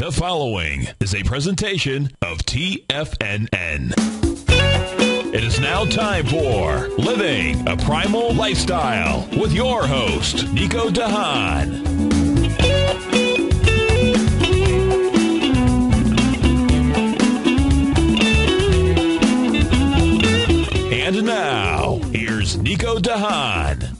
The following is a presentation of TFNN. It is now time for Living a Primal Lifestyle with your host, Nico de Haan. And now, here's Nico de Haan.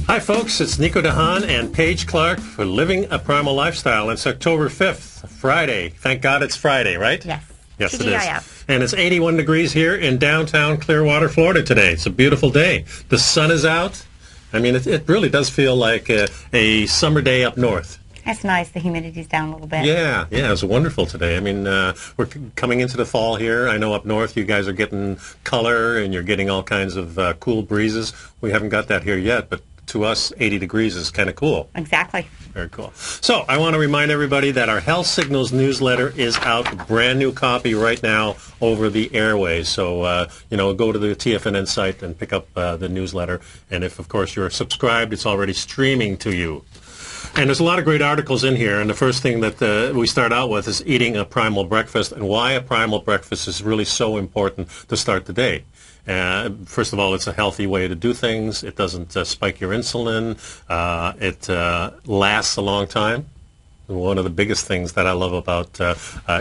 Hi folks, it's Nico de Haan and Paige Clarke for Living a Primal Lifestyle. It's October 5th, Friday. Thank God it's Friday, right? Yes. Yes, TGIF. it is. And it's 81 degrees here in downtown Clearwater, Florida today. It's a beautiful day. The sun is out. I mean, it really does feel like a summer day up north. That's nice. The humidity's down a little bit. Yeah, it was wonderful today. I mean, we're coming into the fall here. I know up north you guys are getting color and you're getting all kinds of cool breezes. We haven't got that here yet, but to us, 80 degrees is kind of cool. Exactly. Very cool. So I want to remind everybody that our Health Signals newsletter is out, a brand new copy right now over the airways. So, go to the TFNN site and pick up the newsletter. And if, of course, you're subscribed, it's already streaming to you. And there's a lot of great articles in here. And the first thing that we start out with is eating a primal breakfast and why a primal breakfast is really so important to start the day. First of all, it's a healthy way to do things. It doesn't spike your insulin. It lasts a long time. One of the biggest things that I love about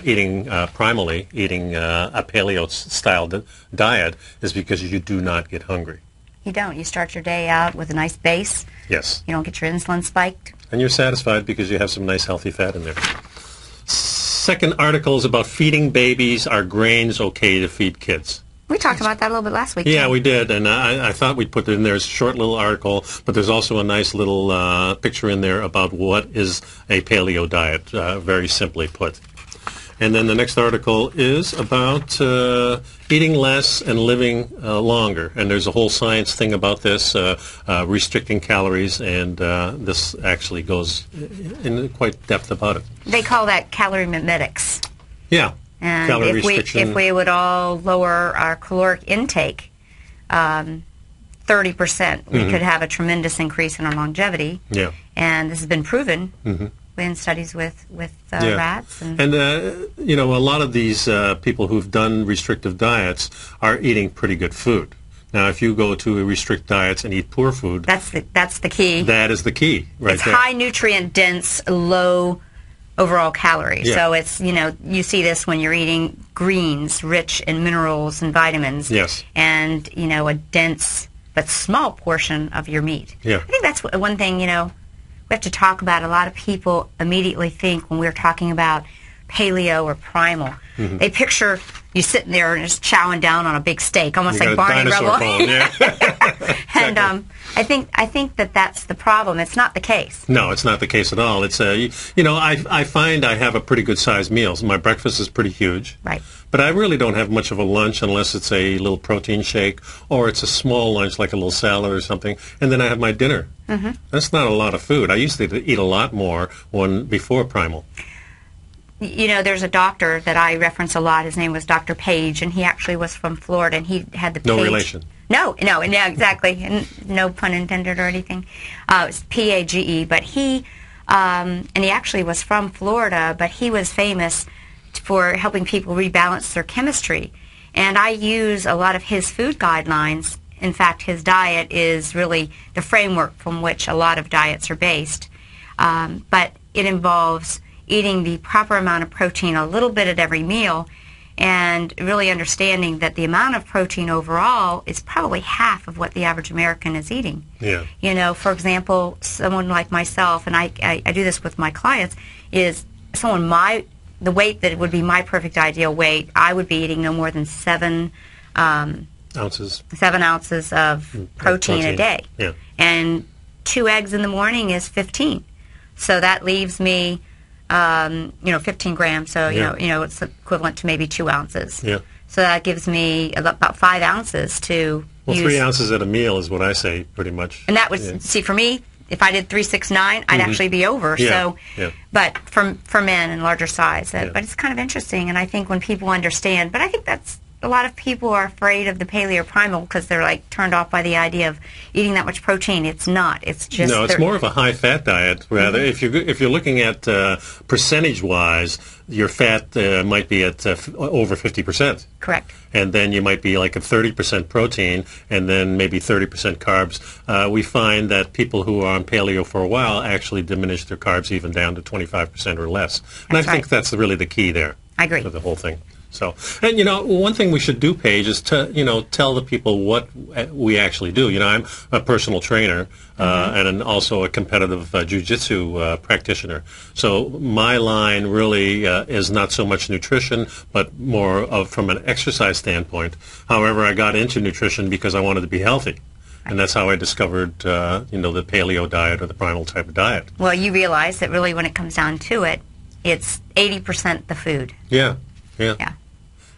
eating primally, eating a paleo-style diet, is because you do not get hungry. You don't. You start your day out with a nice base. Yes. You don't get your insulin spiked. And you're satisfied because you have some nice healthy fat in there. Second article is about feeding babies. Are grains okay to feed kids? We talked about that a little bit last week. Yeah, we did, and I thought we'd put it in there as a short little article, but there's also a nice little picture in there about what is a paleo diet, very simply put. And then the next article is about eating less and living longer, and there's a whole science thing about this, restricting calories, and this actually goes in quite depth about it. They call that calorie mimetics. Yeah. And if we would all lower our caloric intake 30%, we could have a tremendous increase in our longevity. Yeah. And this has been proven in studies with rats. And a lot of these people who've done restrictive diets are eating pretty good food. Now, if you go to restrict diets and eat poor food, that's the key. That is the key, right it's there. High nutrient dense, low overall calories. Yeah. So it's, you see this when you're eating greens rich in minerals and vitamins. Yes. And, a dense but small portion of your meat. Yeah. I think that's one thing, we have to talk about. A lot of people immediately think when we're talking about paleo or primal, they picture you sitting there and just chowing down on a big steak, almost like Barney Rubble. Bone, yeah. And I think that's the problem. It's not the case. No, it's not the case at all. It's I find I have a pretty good sized meal. My breakfast is pretty huge. Right. But I really don't have much of a lunch unless it's a little protein shake or it's a small lunch like a little salad or something. And then I have my dinner. That's not a lot of food. I used to eat a lot more before primal. There's a doctor that I reference a lot. His name was Dr. Paige, and he actually was from Florida, and he had the Paige. No relation. No, yeah, exactly. And no pun intended or anything. It's P-A-G-E, but he actually was from Florida, but he was famous for helping people rebalance their chemistry. And I use a lot of his food guidelines. In fact, his diet is really the framework from which a lot of diets are based. But it involves eating the proper amount of protein, a little bit at every meal, and really understanding that the amount of protein overall is probably half of what the average American is eating. Yeah. For example, someone like myself, and I do this with my clients, is the weight that would be my perfect ideal weight, I would be eating no more than 7 ounces. 7 ounces of protein a day. Yeah. And 2 eggs in the morning is 15. So that leaves me 15 grams, so, it's equivalent to maybe 2 ounces. Yeah. So that gives me about 5 ounces to use. 3 ounces at a meal is what I say, pretty much. And that would, see, for me, if I did 369, I'd actually be over. Yeah. But for men in larger size. But it's kind of interesting, and I think when people understand, but I think that's a lot of people are afraid of the paleo primal because they're like turned off by the idea of eating that much protein. It's not. It's just no. It's more of a high fat diet. Rather, Mm-hmm. if you're looking at percentage wise, your fat might be at over 50%. correct. And then you might be like at 30% protein, and then maybe 30% carbs. We find that people who are on paleo for a while actually diminish their carbs even down to 25% or less. And That's I think right. that's really the key there. I agree. To the whole thing. So, and one thing we should do, Paige, is to tell the people what we actually do. I'm a personal trainer and also a competitive jiu-jitsu practitioner. So my line really is not so much nutrition, but more of from an exercise standpoint. However, I got into nutrition because I wanted to be healthy. And that's how I discovered, the paleo diet or the primal type of diet. Well, you realize that really when it comes down to it, it's 80% the food. Yeah. Yeah.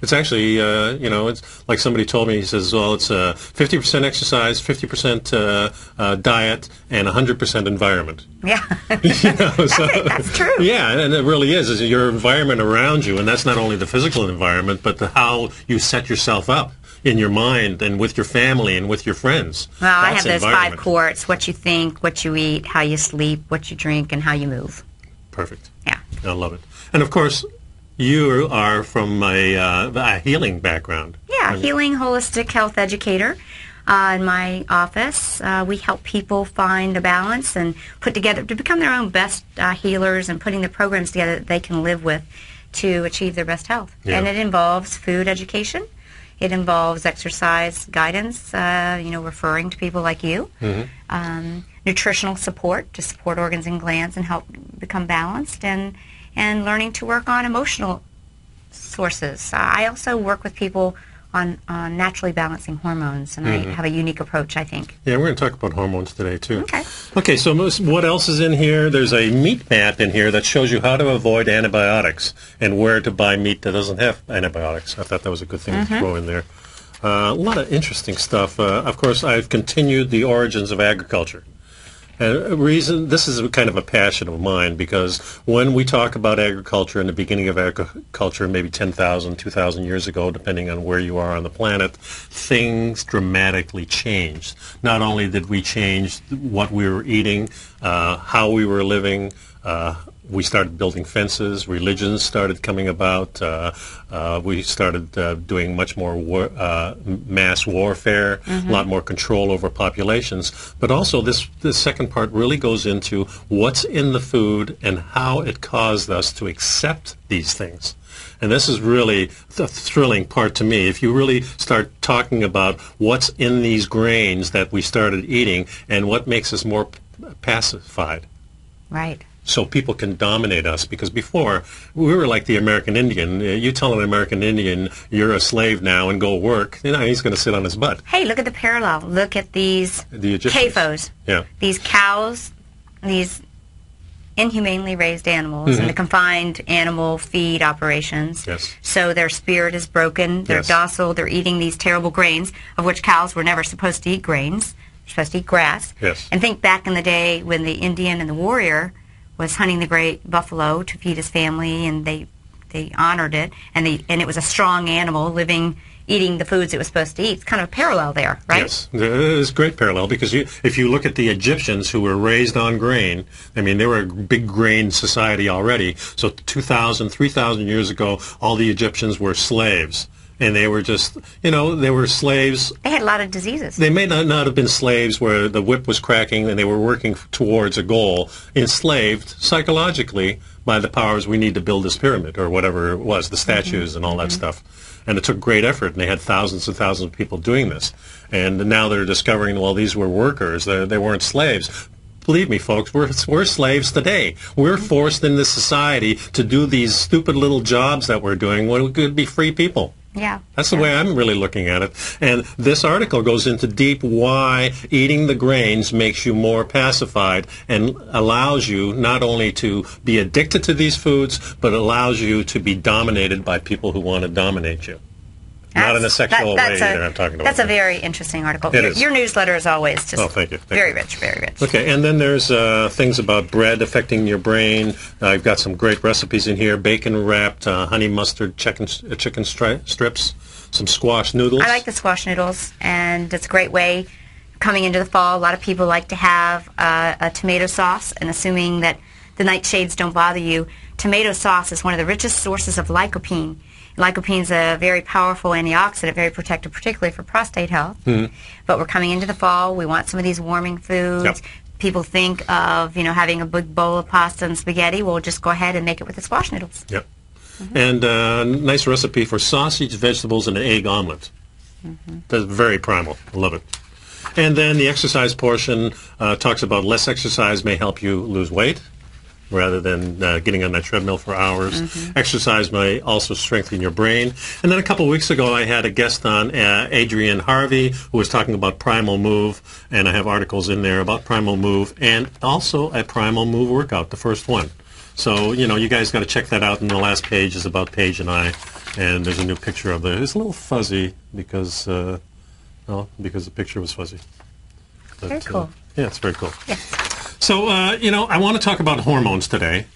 It's actually, it's like somebody told me, he says, well, it's 50% exercise, 50% diet, and 100% environment. Yeah. That's true. Yeah, and it really is your environment around you, and that's not only the physical environment, but how you set yourself up in your mind and with your family and with your friends. Well, I That's have those 5 environment. quarts: what you think, what you eat, how you sleep, what you drink, and how you move. Perfect. Yeah. I love it. And, of course, you are from a healing background. Yeah, healing holistic health educator. In my office, we help people find a balance and put together to become their own best healers, and putting the programs together that they can live with to achieve their best health. Yeah. And it involves food education. It involves exercise guidance, referring to people like you. Nutritional support to support organs and glands and help become balanced, and learning to work on emotional sources. I also work with people on naturally balancing hormones, and I have a unique approach, I think. Yeah, we're going to talk about hormones today, too. Okay. Okay, so what else is in here? There's a meat map in here that shows you how to avoid antibiotics and where to buy meat that doesn't have antibiotics. I thought that was a good thing to throw in there. A lot of interesting stuff. Of course, I've continued the origins of agriculture. This is kind of a passion of mine, because when we talk about agriculture in the beginning of agriculture, maybe 10,000, 2,000 years ago, depending on where you are on the planet, things dramatically changed. Not only did we change what we were eating, how we were living, we started building fences, religions started coming about, we started doing much more mass warfare, a lot more control over populations. But also this second part really goes into what's in the food and how it caused us to accept these things. And this is really the thrilling part to me. If you really start talking about what's in these grains that we started eating and what makes us more pacified. Right. So people can dominate us, because before we were like the American Indian. You tell an American Indian you're a slave now and go work, he's going to sit on his butt. Hey, look at the parallel. Look at these The Egyptians. CAFOs. Yeah. These cows, these inhumanely raised animals in the confined animal feed operations. Yes. So their spirit is broken. They're Yes. docile. They're eating these terrible grains, of which cows were never supposed to eat grains. They're supposed to eat grass. Yes. And think back in the day when the Indian and the warrior was hunting the great buffalo to feed his family, and they honored it, and it was a strong animal eating the foods it was supposed to eat. It's kind of a parallel there, right? Yes, it is a great parallel, because if you look at the Egyptians who were raised on grain, they were a big grain society already. So 2,000, 3,000 years ago, all the Egyptians were slaves. And they were just, they were slaves. They had a lot of diseases. They may not have been slaves where the whip was cracking and they were working towards a goal. Enslaved psychologically by the powers, we need to build this pyramid, or whatever it was, the statues and all that stuff. And it took great effort, and they had thousands and thousands of people doing this. And now they're discovering, well, these were workers. They weren't slaves. Believe me, folks, we're slaves today. We're forced in this society to do these stupid little jobs that we're doing when we could be free people. Yeah. That's the way I'm really looking at it. And this article goes into deep why eating the grains makes you more pacified and allows you not only to be addicted to these foods, but allows you to be dominated by people who want to dominate you. Not in a sexual way either, I'm talking about. That's a very interesting article. It is. Your newsletter is always just thank you. Very rich, very rich. Okay, and then there's things about bread affecting your brain. I've got some great recipes in here. Bacon-wrapped honey mustard chicken strips, some squash noodles. I like the squash noodles, and it's a great way. Coming into the fall, a lot of people like to have a tomato sauce, and assuming that the nightshades don't bother you, tomato sauce is one of the richest sources of lycopene. Lycopene is a very powerful antioxidant, very protective, particularly for prostate health. Mm-hmm. But we're coming into the fall. We want some of these warming foods. Yep. People think of, having a big bowl of pasta and spaghetti. We'll just go ahead and make it with the squash noodles. Yep. Mm-hmm. And a nice recipe for sausage, vegetables, and an egg omelet. Mm-hmm. That's very primal. I love it. And then the exercise portion talks about less exercise may help you lose weight, rather than getting on that treadmill for hours. Mm-hmm. Exercise may also strengthen your brain. And then a couple of weeks ago, I had a guest on, Adrienne Harvey, who was talking about Primal Move, and I have articles in there about Primal Move, and also a Primal Move workout, the first one. So, you guys got to check that out, and the last page is about Paige and I, and there's a new picture of it. It's a little fuzzy because the picture was fuzzy. But, very cool. Yeah, it's very cool. Yes. So, I want to talk about hormones today,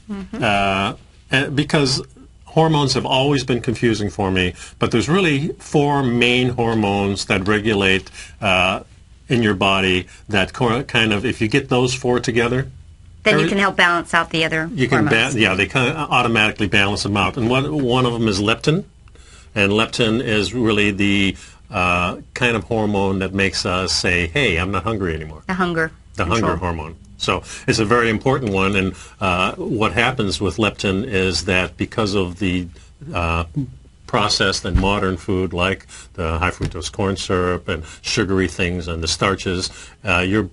because hormones have always been confusing for me, but there's really 4 main hormones that regulate in your body that kind of, if you get those 4 together, then you can help balance out the other hormones. They kind of automatically balance them out. And one of them is leptin, and leptin is really the kind of hormone that makes us say, hey, I'm not hungry anymore. The hunger hormone. So it's a very important one, and what happens with leptin is that because of the processed and modern food like the high fructose corn syrup and sugary things and the starches, your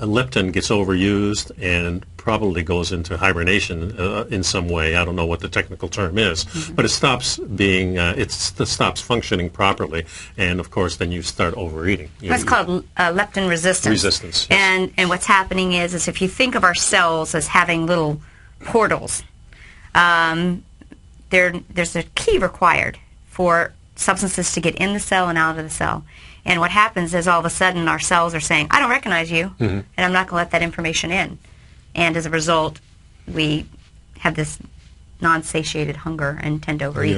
leptin gets overused and probably goes into hibernation in some way. I don't know what the technical term is, but it stops being, it stops functioning properly, and of course then you start overeating. That's called leptin resistance. Resistance, yes. And what's happening is if you think of our cells as having little portals, there's a key required for substances to get in the cell and out of the cell. And what happens is all of a sudden our cells are saying, I don't recognize you, and I'm not going to let that information in. And as a result, we have this non-satiated hunger and tend to overeat.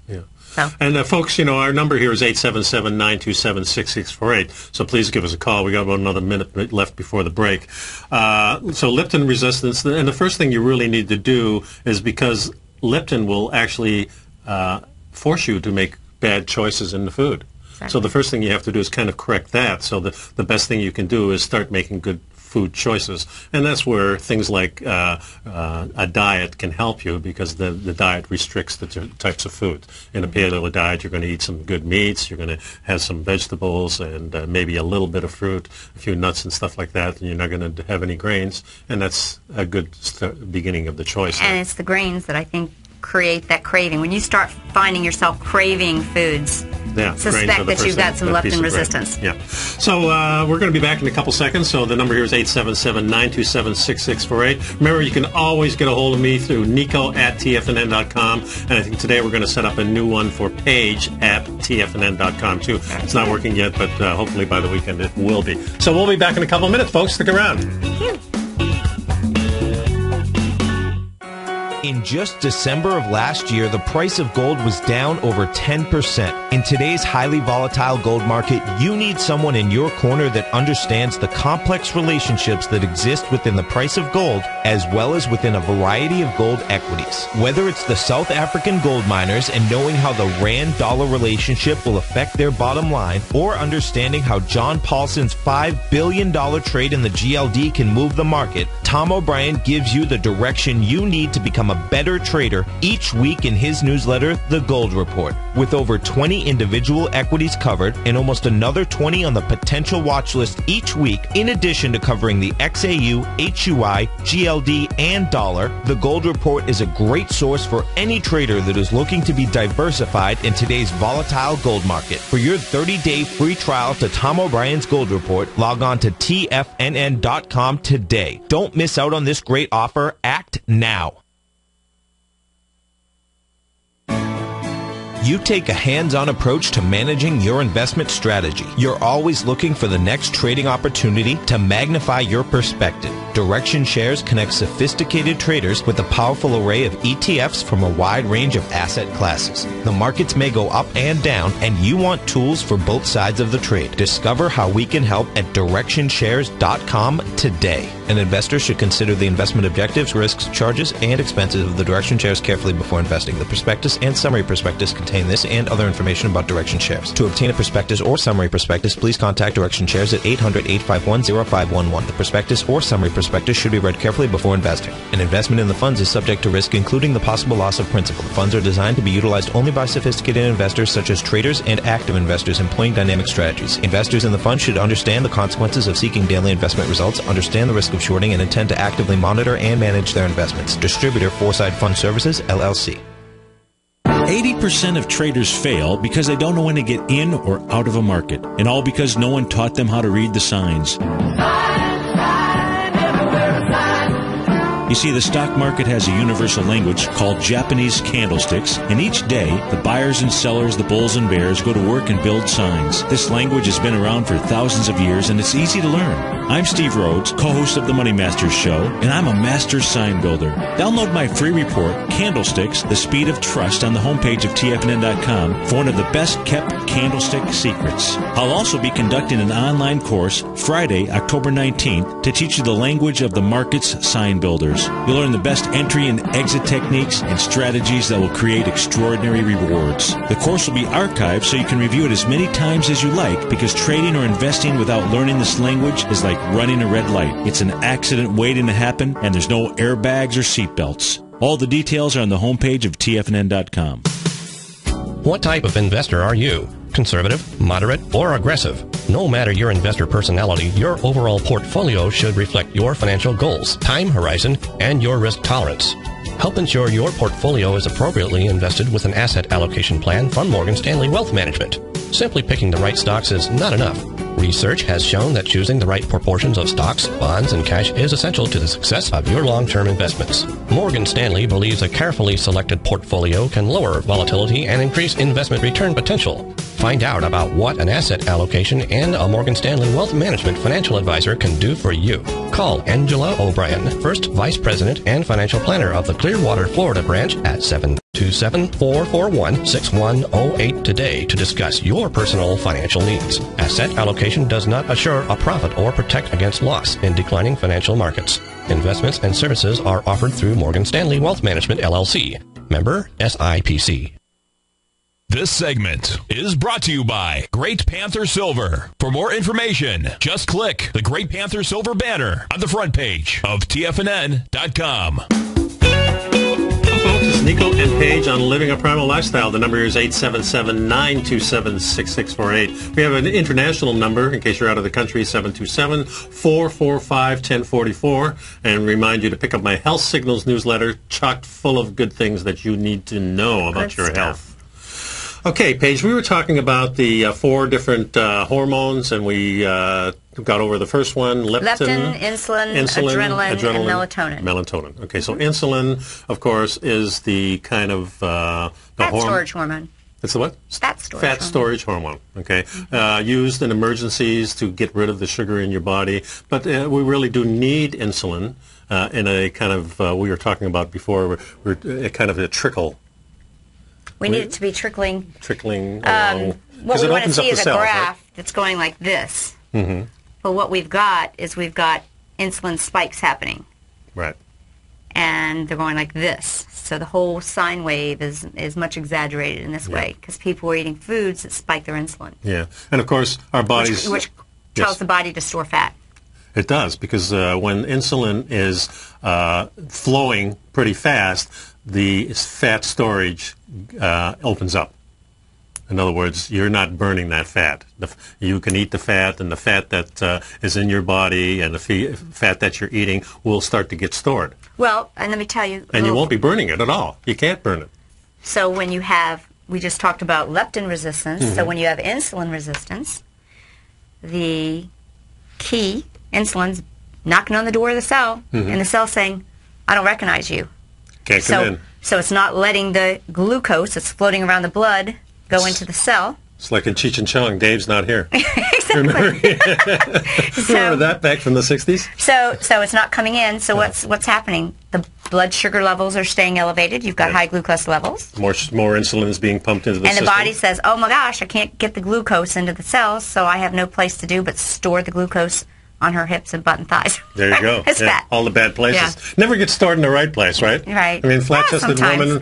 Yeah. So. And folks, our number here is 877-927-6648. So please give us a call. We got about another minute left before the break. So leptin resistance, and the first thing you really need to do is, because leptin will actually force you to make bad choices in the food. Exactly. So the first thing you have to do is kind of correct that. So the best thing you can do is start making good food choices, and that's where things like a diet can help you, because the diet restricts the types of food. In a paleo diet, you're going to eat some good meats, you're going to have some vegetables, and maybe a little bit of fruit, a few nuts and stuff like that, and you're not going to have any grains, and that's a good beginning of the choice. And it's the grains that I think create that craving. When you start finding yourself craving foods, suspect that you've got some leptin resistance. Yeah. So we're going to be back in a couple seconds. So the number here is 877-927-6648. Remember, you can always get a hold of me through nico@tfnn.com. And I think today we're going to set up a new one for Paige at tfnn.com too. It's not working yet, but hopefully by the weekend it will be. So we'll be back in a couple of minutes, folks. Stick around. Thank you. In just December of last year, the price of gold was down over 10%. In today's highly volatile gold market, you need someone in your corner that understands the complex relationships that exist within the price of gold, as well as within a variety of gold equities. Whether it's the South African gold miners and knowing how the rand-dollar relationship will affect their bottom line, or understanding how John Paulson's $5 billion trade in the GLD can move the market, Tom O'Brien gives you the direction you need to become a better trader each week in his newsletter, The Gold Report. With over 20 individual equities covered and almost another 20 on the potential watch list each week, in addition to covering the XAU, HUI, GLD, and dollar, The Gold Report is a great source for any trader that is looking to be diversified in today's volatile gold market. For your 30-day free trial to Tom O'Brien's Gold Report, log on to TFNN.com today. Don't miss out on this great offer. Act now. You take a hands-on approach to managing your investment strategy. You're always looking for the next trading opportunity to magnify your perspective. Direction Shares connects sophisticated traders with a powerful array of ETFs from a wide range of asset classes. The markets may go up and down, and you want tools for both sides of the trade. Discover how we can help at DirectionShares.com today. An investor should consider the investment objectives, risks, charges, and expenses of the Direction Shares carefully before investing. The prospectus and summary prospectus contain this and other information about Direction Shares. To obtain a prospectus or summary prospectus, please contact Direction Shares at 800-851-0511. The prospectus or summary prospectus should be read carefully before investing. An investment in the funds is subject to risk, including the possible loss of principal. The funds are designed to be utilized only by sophisticated investors such as traders and active investors employing dynamic strategies. Investors in the fund should understand the consequences of seeking daily investment results, understand the risk of shorting, and intend to actively monitor and manage their investments. Distributor Foresight Fund Services, LLC. 80% of traders fail because they don't know when to get in or out of a market, and all because no one taught them how to read the signs. You see, the stock market has a universal language called Japanese candlesticks, and each day, the buyers and sellers, the bulls and bears, go to work and build signs. This language has been around for thousands of years, and it's easy to learn. I'm Steve Rhodes, co-host of the Money Masters Show, and I'm a master sign builder. Download my free report, Candlesticks, The Speed of Trust, on the homepage of TFNN.com for one of the best-kept candlestick secrets. I'll also be conducting an online course Friday, October 19th, to teach you the language of the market's sign builders. You'll learn the best entry and exit techniques and strategies that will create extraordinary rewards. The course will be archived so you can review it as many times as you like, because trading or investing without learning this language is like running a red light. It's an accident waiting to happen, and there's no airbags or seatbelts. All the details are on the homepage of TFNN.com. What type of investor are you? Conservative, moderate, or aggressive? No matter your investor personality, your overall portfolio should reflect your financial goals, time horizon, and your risk tolerance. Help ensure your portfolio is appropriately invested with an asset allocation plan from Morgan Stanley Wealth Management. Simply picking the right stocks is not enough. Research has shown that choosing the right proportions of stocks, bonds, and cash is essential to the success of your long-term investments. Morgan Stanley believes a carefully selected portfolio can lower volatility and increase investment return potential. Find out about what an asset allocation and a Morgan Stanley Wealth Management financial advisor can do for you. Call Angela O'Brien, First Vice President and Financial Planner of the Clearwater, Florida branch at 727-441-6108 today to discuss your personal financial needs. Asset allocation does not assure a profit or protect against loss in declining financial markets. Investments and services are offered through Morgan Stanley Wealth Management, LLC. Member SIPC. This segment is brought to you by Great Panther Silver. For more information, just click the Great Panther Silver banner on the front page of TFNN.com. Folks, it's Nico and Paige on Living a Primal Lifestyle. The number here is 877-927-6648. We have an international number, in case you're out of the country, 727-445-1044. And remind you to pick up my Health Signals newsletter, chock full of good things that you need to know about your health. Okay, Paige, we were talking about the 4 different hormones, and we got over the first one, leptin, insulin, adrenaline, and melatonin. Melatonin. Okay, so insulin, of course, is the kind of the fat storage hormone. It's the what? Fat storage Fat hormone. storage hormone, okay. Used in emergencies to get rid of the sugar in your body. But we really do need insulin in a kind of, we were talking about before, we're kind of a trickle. We need it to be trickling. Along. What we it want to opens up see the is a cells, graph right? that's going like this. Mm-hmm. But what we've got is we've got insulin spikes happening. Right. And they're going like this. So the whole sine wave is much exaggerated in this way because people are eating foods that spike their insulin. Yeah. And, of course, our bodies... Which tells the body to store fat. It does, because when insulin is flowing pretty fast, the fat storage opens up. In other words, you're not burning that fat. You can eat the fat, and the fat that is in your body and the fat that you're eating will start to get stored. Well, and let me tell you... And you won't be burning it at all. You can't burn it. So when you have... We just talked about leptin resistance. Mm-hmm. So when you have insulin resistance, the key, insulin's knocking on the door of the cell, and the cell's saying, I don't recognize you. Can't come in. So it's not letting the glucose that's floating around the blood go into the cell. It's like in Cheech and Chong, Dave's not here. Exactly. Remember that back from the 60s? So it's not coming in. So what's happening? The blood sugar levels are staying elevated. You've got high glucose levels. More insulin is being pumped into the system. And the body says, oh my gosh, I can't get the glucose into the cells, so I have no place to do but store the glucose on her hips and butt and thighs. There you go. It's fat. All the bad places. Yeah. Never get stored in the right place, right? Right. I mean, flat-chested woman,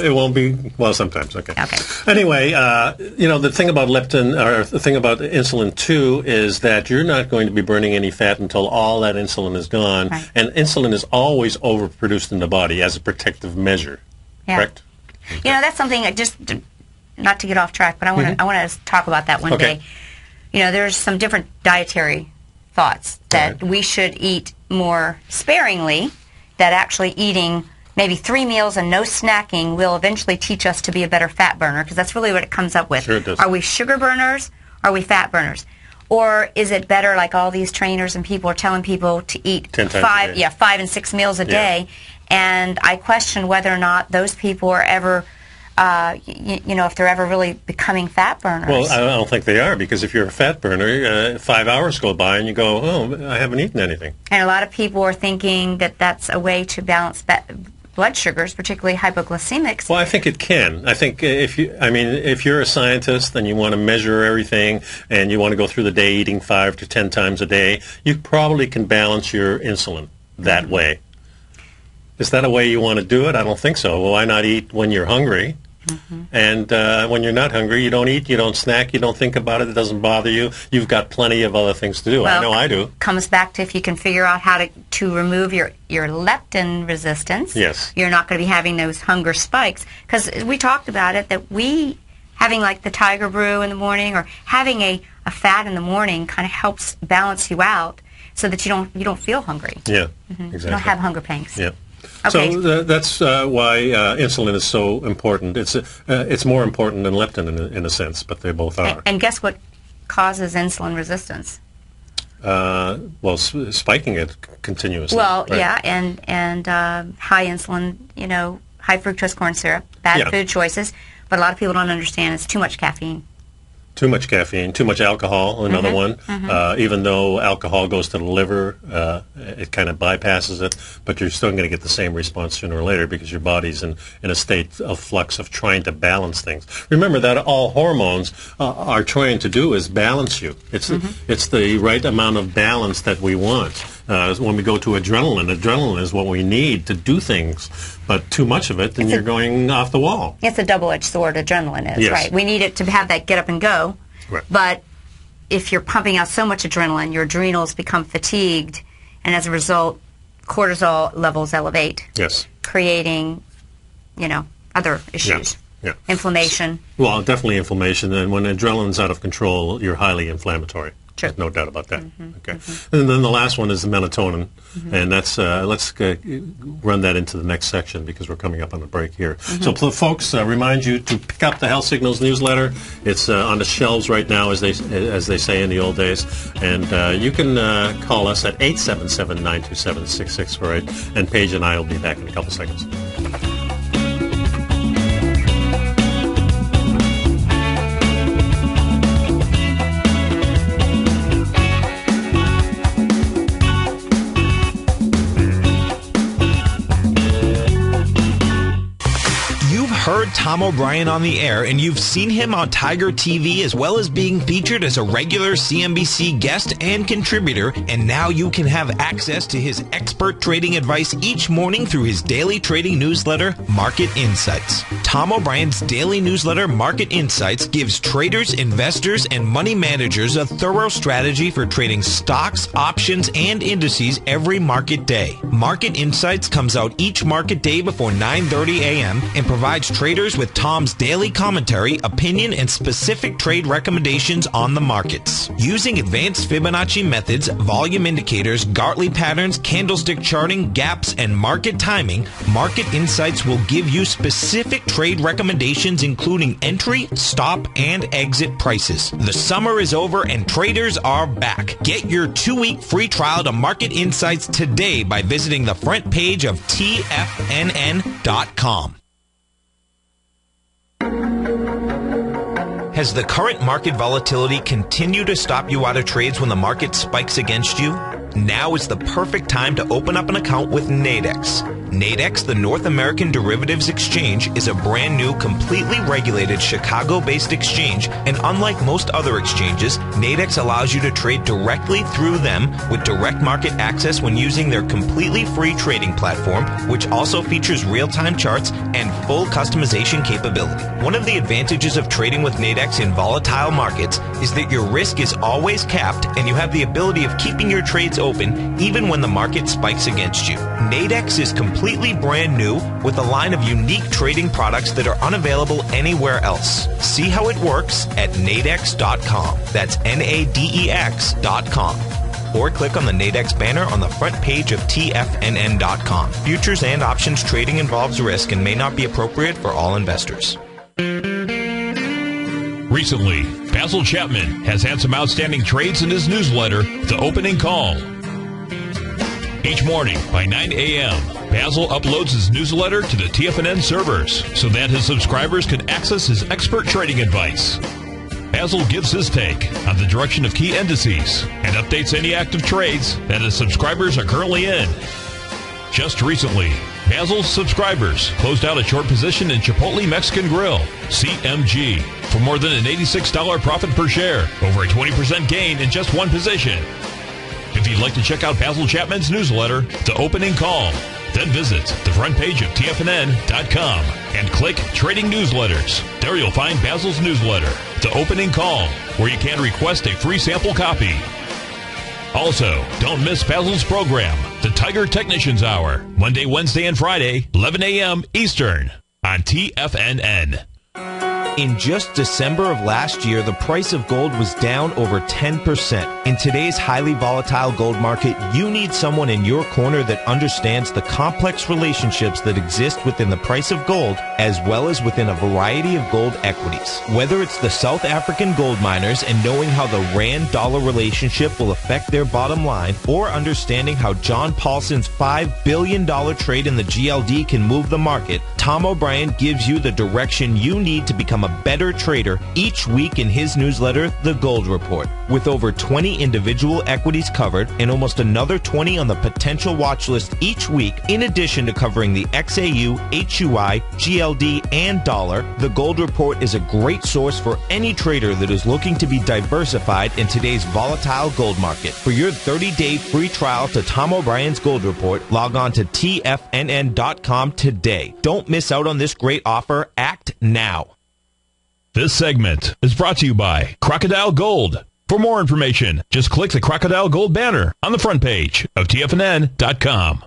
it won't be, well, sometimes, okay. Anyway, the thing about leptin, or the thing about insulin, too, is that you're not going to be burning any fat until all that insulin is gone. Right. And insulin is always overproduced in the body as a protective measure. Yeah. Correct? You know, that's something, not to get off track, but I want to talk about that one day. You know, there's some different dietary thoughts that we should eat more sparingly, that actually eating maybe 3 meals and no snacking will eventually teach us to be a better fat burner, because that's really what it comes up with. Sure it does. Are we sugar burners? Are we fat burners? Or is it better, like all these trainers and people are telling people to eat 5 and 6 meals a day? And I question whether or not those people are ever if they're ever really becoming fat burners. Well, I don't think they are, because if you're a fat burner, 5 hours go by and you go, oh, I haven't eaten anything. And a lot of people are thinking that that's a way to balance blood sugars, particularly hypoglycemics. Well, I think it can. I think if you're a scientist and you want to measure everything and you want to go through the day eating 5 to 10 times a day, you probably can balance your insulin that way. Is that a way you want to do it? I don't think so. Well, why not eat when you're hungry? And when you're not hungry, you don't eat, you don't snack, you don't think about it, it doesn't bother you. You've got plenty of other things to do. Well, I know I do. Comes back to if you can figure out how to remove your leptin resistance. Yes. You're not going to be having those hunger spikes. Because we talked about it, that having like the Tiger Brew in the morning or having a fat in the morning kind of helps balance you out so that you don't feel hungry. Yeah, exactly. You don't have hunger pangs. Yeah. Okay. So that's why insulin is so important. It's more important than leptin in a sense, but they both are. And guess what causes insulin resistance? Spiking it continuously. Well, right? yeah, and high insulin, high fructose corn syrup, bad food choices. But a lot of people don't understand it's too much caffeine. Too much caffeine, too much alcohol, another one. Even though alcohol goes to the liver, it kind of bypasses it, but you're still going to get the same response sooner or later because your body's in a state of flux of trying to balance things. Remember that all hormones are trying to do is balance you. It's the right amount of balance that we want. When we go to adrenaline is what we need to do things, but too much of it, then you're going off the wall. It's a double-edged sword, adrenaline is, yes. right? We need it to have that get up and go, right. But if you're pumping out so much adrenaline, your adrenals become fatigued, and as a result, cortisol levels elevate, yes, creating, other issues. Yeah. Inflammation. Well, definitely inflammation, and when adrenaline's out of control, you're highly inflammatory. True. No doubt about that. Okay. And then the last one is the melatonin, and that's let's run that into the next section because we're coming up on a break here. So, folks, remind you to pick up the Health Signals newsletter. It's on the shelves right now, as they say in the old days, and you can call us at 877-927-6648, and Paige and I will be back in a couple seconds. Heard Tom O'Brien on the air, and you've seen him on Tiger TV as well as being featured as a regular CNBC guest and contributor, and now you can have access to his expert trading advice each morning through his daily trading newsletter, Market Insights. Tom O'Brien's daily newsletter, Market Insights, gives traders, investors, and money managers a thorough strategy for trading stocks, options, and indices every market day. Market Insights comes out each market day before 9:30 a.m. and provides Nadex traders with Tom's daily commentary, opinion, and specific trade recommendations on the markets. Using advanced Fibonacci methods, volume indicators, Gartley patterns, candlestick charting, gaps, and market timing, Market Insights will give you specific trade recommendations including entry, stop, and exit prices. The summer is over and traders are back. Get your 2-week free trial to Market Insights today by visiting the front page of TFNN.com. Has the current market volatility continued to stop you out of trades when the market spikes against you? Now is the perfect time to open up an account with Nadex. Nadex, the North American Derivatives Exchange, is a brand new, completely regulated Chicago-based exchange, and unlike most other exchanges, Nadex allows you to trade directly through them with direct market access when using their completely free trading platform, which also features real-time charts and full customization capability. One of the advantages of trading with Nadex in volatile markets is that your risk is always capped and you have the ability of keeping your trades open even when the market spikes against you. Nadex is completely brand new with a line of unique trading products that are unavailable anywhere else. See how it works at nadex.com. That's NADEX.com. Or click on the Nadex banner on the front page of TFNN.com. Futures and options trading involves risk and may not be appropriate for all investors. Recently, Basil Chapman has had some outstanding trades in his newsletter, The Opening Call. Each morning by 9 a.m., Basil uploads his newsletter to the TFNN servers so that his subscribers can access his expert trading advice. Basil gives his take on the direction of key indices and updates any active trades that his subscribers are currently in. Just recently, Basil's subscribers closed out a short position in Chipotle Mexican Grill, CMG, for more than an $86 profit per share, over a 20% gain in just one position. If you'd like to check out Basil Chapman's newsletter, The Opening Call, then visit the front page of TFNN.com and click Trading Newsletters. There you'll find Basil's newsletter, The Opening Call, where you can request a free sample copy. Also, don't miss Basil's program, The Tiger Technicians Hour, Monday, Wednesday, and Friday, 11 a.m. Eastern, on TFNN. In just December of last year, the price of gold was down over 10%. In today's highly volatile gold market, you need someone in your corner that understands the complex relationships that exist within the price of gold, as well as within a variety of gold equities. Whether it's the South African gold miners and knowing how the Rand-dollar relationship will affect their bottom line, or understanding how John Paulson's $5 billion trade in the GLD can move the market, Tom O'Brien gives you the direction you need to become a better trader each week in his newsletter, The Gold Report. With over 20 individual equities covered and almost another 20 on the potential watch list each week, in addition to covering the XAU, HUI, GLD, and dollar, The Gold Report is a great source for any trader that is looking to be diversified in today's volatile gold market. For your 30-day free trial to Tom O'Brien's Gold Report, log on to TFNN.com today. Don't miss out on this great offer. Act now. This segment is brought to you by Crocodile Gold. For more information, just click the Crocodile Gold banner on the front page of TFNN.com.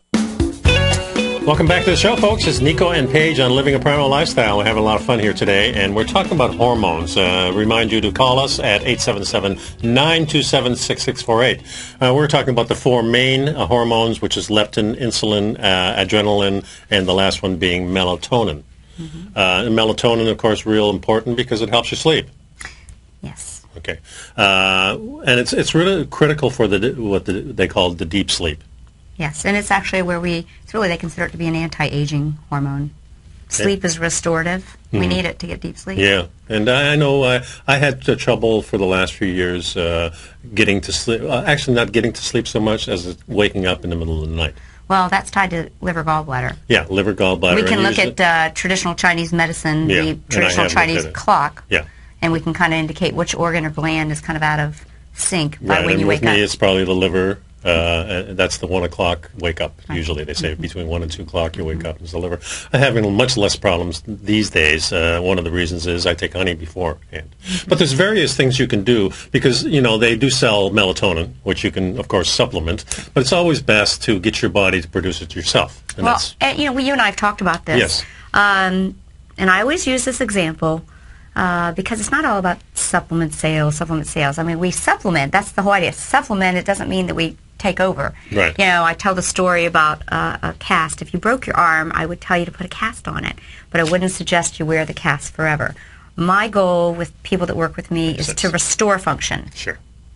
Welcome back to the show, folks. It's Nico and Paige on Living a Primal Lifestyle. We're having a lot of fun here today, and we're talking about hormones. Remind you to call us at 877-927-6648. We're talking about the four main hormones, which is leptin, insulin, adrenaline, and the last one being melatonin. Mm-hmm. And melatonin, of course, real important because it helps you sleep. Yes. Okay. And it's really critical for what they call the deep sleep. Yes, and it's actually where they consider it to be an anti-aging hormone. Sleep is restorative. Mm-hmm. We need it to get deep sleep. Yeah, and I know I had trouble for the last few years getting to sleep. Actually, not getting to sleep so much as waking up in the middle of the night. Well, that's tied to liver gallbladder. Yeah, liver gallbladder. We can look at traditional Chinese medicine, the traditional Chinese clock, and we can kind of indicate which organ or gland is kind of out of sync by when you wake up. With me, it's probably the liver. That's the 1 o'clock wake up. Usually they say between 1 and 2 o'clock you wake up and it's the liver. I'm having much less problems these days. One of the reasons is I take honey beforehand. But there's various things you can do because, they do sell melatonin, which you can, of course, supplement. But it's always best to get your body to produce it yourself. And you and I have talked about this. Yes. and I always use this example because it's not all about supplement sales. I mean, we supplement. That's the whole idea. Supplement, it doesn't mean that we take over. Right. You know, I tell the story about a cast. If you broke your arm, I would tell you to put a cast on it, but I wouldn't suggest you wear the cast forever. My goal with people that work with me is to restore function,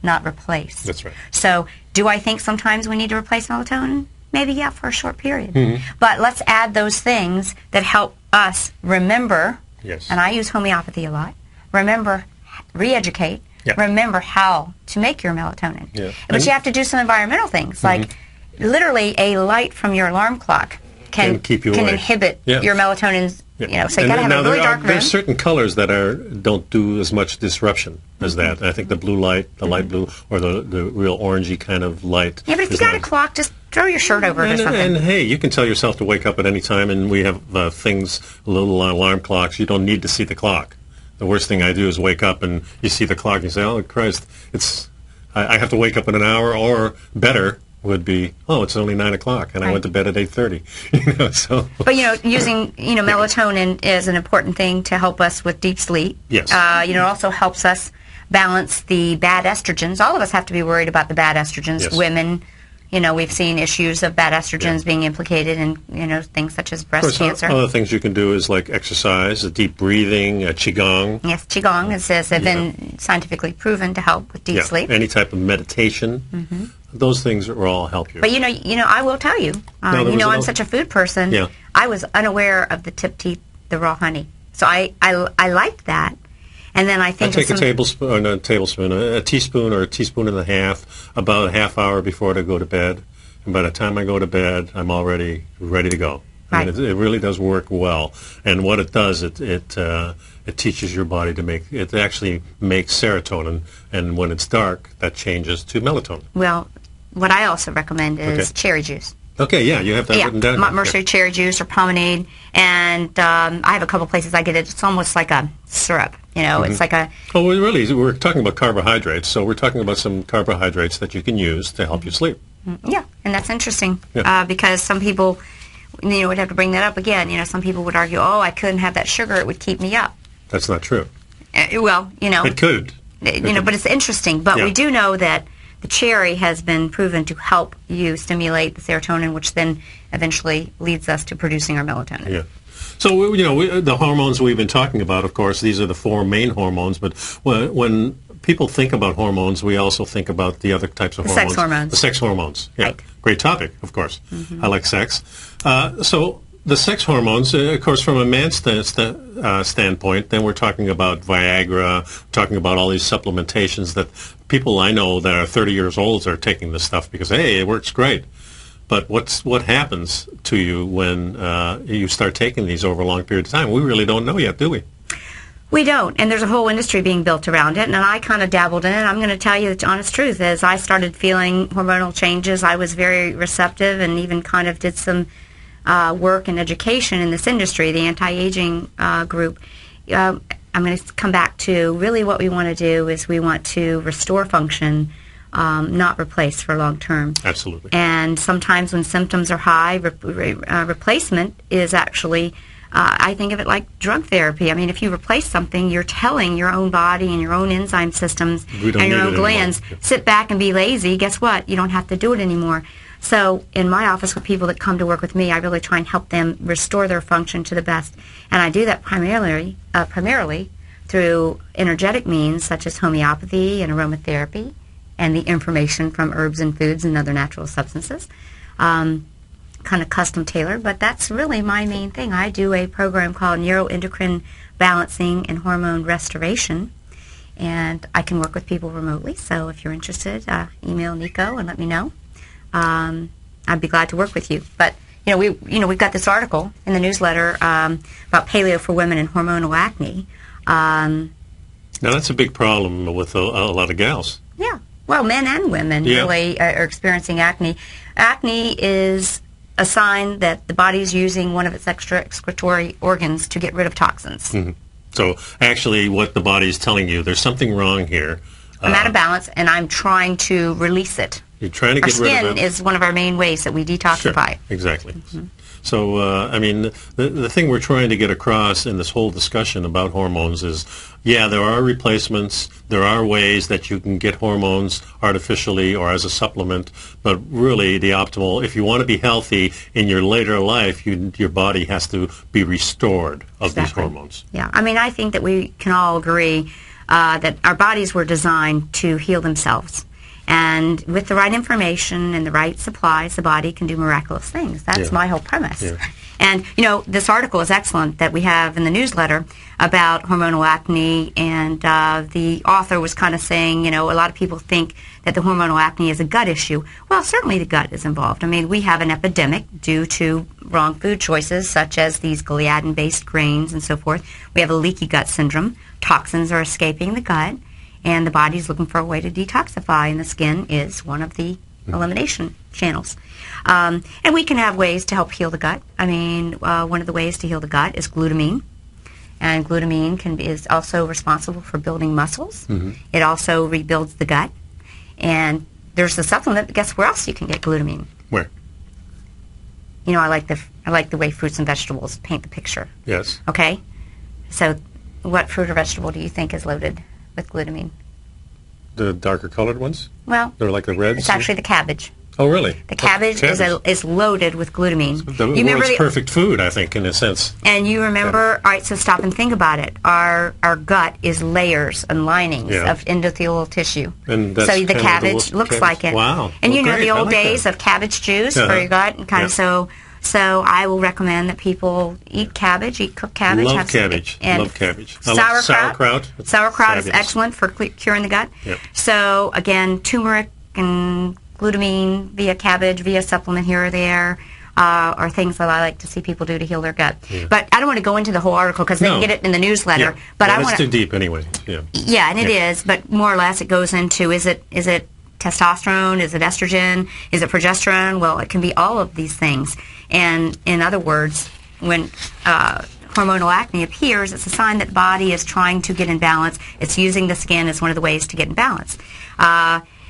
not replace. That's right. So do I think sometimes we need to replace melatonin? Maybe, yeah, for a short period. But let's add those things that help us remember, and I use homeopathy a lot, remember, re-educate, remember how to make your melatonin. But you have to do some environmental things, like literally a light from your alarm clock can inhibit your melatonin. You know, so you got to have a really dark room. There's certain colors that don't do as much disruption as that. I think the blue light, the light blue, or the real orangey kind of light. Yeah, but if you got a clock, just throw your shirt over it or something. And hey, you can tell yourself to wake up at any time, and we have things, little alarm clocks. You don't need to see the clock. The worst thing I do is wake up and you see the clock and you say, "Oh Christ, I have to wake up in an hour," or better would be, "Oh, it's only 9 o'clock and I went to bed at 8:30." You know, so. But using melatonin is an important thing to help us with deep sleep. Yes. It also helps us balance the bad estrogens. All of us have to be worried about the bad estrogens. Yes. Women, we've seen issues of bad estrogens being implicated in things such as breast cancer. Other things you can do is like exercise, deep breathing, qigong. Yes, qigong has been scientifically proven to help with deep sleep. Any type of meditation. Those things will all help you. But I will tell you, I'm such a food person. Yeah. I was unaware of the tip tea, the raw honey. So I liked that. And then I take a teaspoon or a teaspoon and a half about a half hour before I go to bed. And by the time I go to bed, I'm already ready to go. Right. I mean, it really does work well. And what it does, it teaches your body to it actually makes serotonin. And when it's dark, that changes to melatonin. Well, what I also recommend is cherry juice. Okay, yeah, you have that written down. Mercury cherry juice or promenade. And I have a couple places I get it. It's almost like a syrup. It's like a... Well, we're talking about carbohydrates, so we're talking about some carbohydrates that you can use to help you sleep. Yeah, and that's interesting because some people, would have to bring that up again. Some people would argue, oh, I couldn't have that sugar, it would keep me up. That's not true. It could. But it's interesting. But we do know that the cherry has been proven to help you stimulate the serotonin, which then eventually leads us to producing our melatonin. Yeah. So, the hormones we've been talking about, of course, these are the 4 main hormones. But when people think about hormones, we also think about the other types of hormones. Sex hormones. The sex hormones. Yeah. Right. Great topic, of course. I like sex. So the sex hormones, of course, from a man's standpoint, then we're talking about Viagra, talking about all these supplementations that people I know that are 30 years old are taking this stuff because, hey, it works great. But what happens to you when you start taking these over a long period of time? We really don't know yet, do we? We don't, and there's a whole industry being built around it, and I kind of dabbled in it. I'm going to tell you the honest truth. As I started feeling hormonal changes, I was very receptive and even kind of did some work and education in this industry, the anti-aging group. I'm going to come back to really what we want to do is we want to restore function, not replace for long term. Absolutely. And sometimes when symptoms are high, replacement is actually, I think of it like drug therapy. I mean, if you replace something, you're telling your own body and your own enzyme systems and your own glands, sit back and be lazy. Guess what? You don't have to do it anymore. So in my office with people that come to work with me, I really try and help them restore their function to the best. And I do that primarily through energetic means such as homeopathy and aromatherapy and the information from herbs and foods and other natural substances. Kind of custom tailored, but that's really my main thing. I do a program called Neuroendocrine Balancing and Hormone Restoration, and I can work with people remotely. So if you're interested, email Nico and let me know. I'd be glad to work with you. But we've got this article in the newsletter about paleo for women and hormonal acne. Now that's a big problem with a lot of gals. Yeah, well, men and women really are experiencing acne. Acne is a sign that the body's using one of its extra excretory organs to get rid of toxins. Mm-hmm. So actually, what the body is telling you, there's something wrong here. I'm out of balance, and I'm trying to release it. You're trying to get rid of it. Our skin is one of our main ways that we detoxify. Sure, exactly. So, I mean, the thing we're trying to get across in this whole discussion about hormones is, yeah, there are replacements. There are ways that you can get hormones artificially or as a supplement, but really the optimal, if you want to be healthy in your later life, your body has to be restored of these hormones. Yeah, I mean, I think that we can all agree that our bodies were designed to heal themselves. And with the right information and the right supplies, the body can do miraculous things. That's my whole premise. Yeah. And, you know, this article is excellent that we have in the newsletter about hormonal acne, and the author was kind of saying, you know, a lot of people think that the hormonal acne is a gut issue. Well, certainly the gut is involved. I mean, we have an epidemic due to wrong food choices, such as these gliadin-based grains and so forth. We have a leaky gut syndrome. Toxins are escaping the gut, and the body's looking for a way to detoxify, and the skin is one of the elimination channels. And we can have ways to help heal the gut. I mean, one of the ways to heal the gut is glutamine. And glutamine is also responsible for building muscles. It also rebuilds the gut. And there's the supplement. Guess where else you can get glutamine? Where? You know, I like the way fruits and vegetables paint the picture. Yes. Okay? So what fruit or vegetable do you think is loaded with glutamine? The darker colored ones? Well, they're like the reds? It's actually the cabbage. Oh, really? The cabbage is loaded with glutamine. The world's perfect food, I think, in a sense. And you remember, all right, so stop and think about it. Our gut is layers and linings of endothelial tissue. And that's so the cabbage looks like it. Wow. And you know the old days of cabbage juice for your gut? And kind of so I will recommend that people eat cabbage, eat cooked cabbage. Love cabbage. And Sauerkraut. Sauerkraut is excellent for curing the gut. Yep. So, again, turmeric and glutamine via cabbage, via supplement here or there, are things that I like to see people do to heal their gut. Yeah. But I don't want to go into the whole article because they can get it in the newsletter. Yeah. But I want want too deep anyway. Yeah, and it is. But more or less, it goes into is it testosterone? Is it estrogen? Is it progesterone? Well, it can be all of these things. And in other words, when hormonal acne appears, it's a sign that the body is trying to get in balance. It's using the skin as one of the ways to get in balance.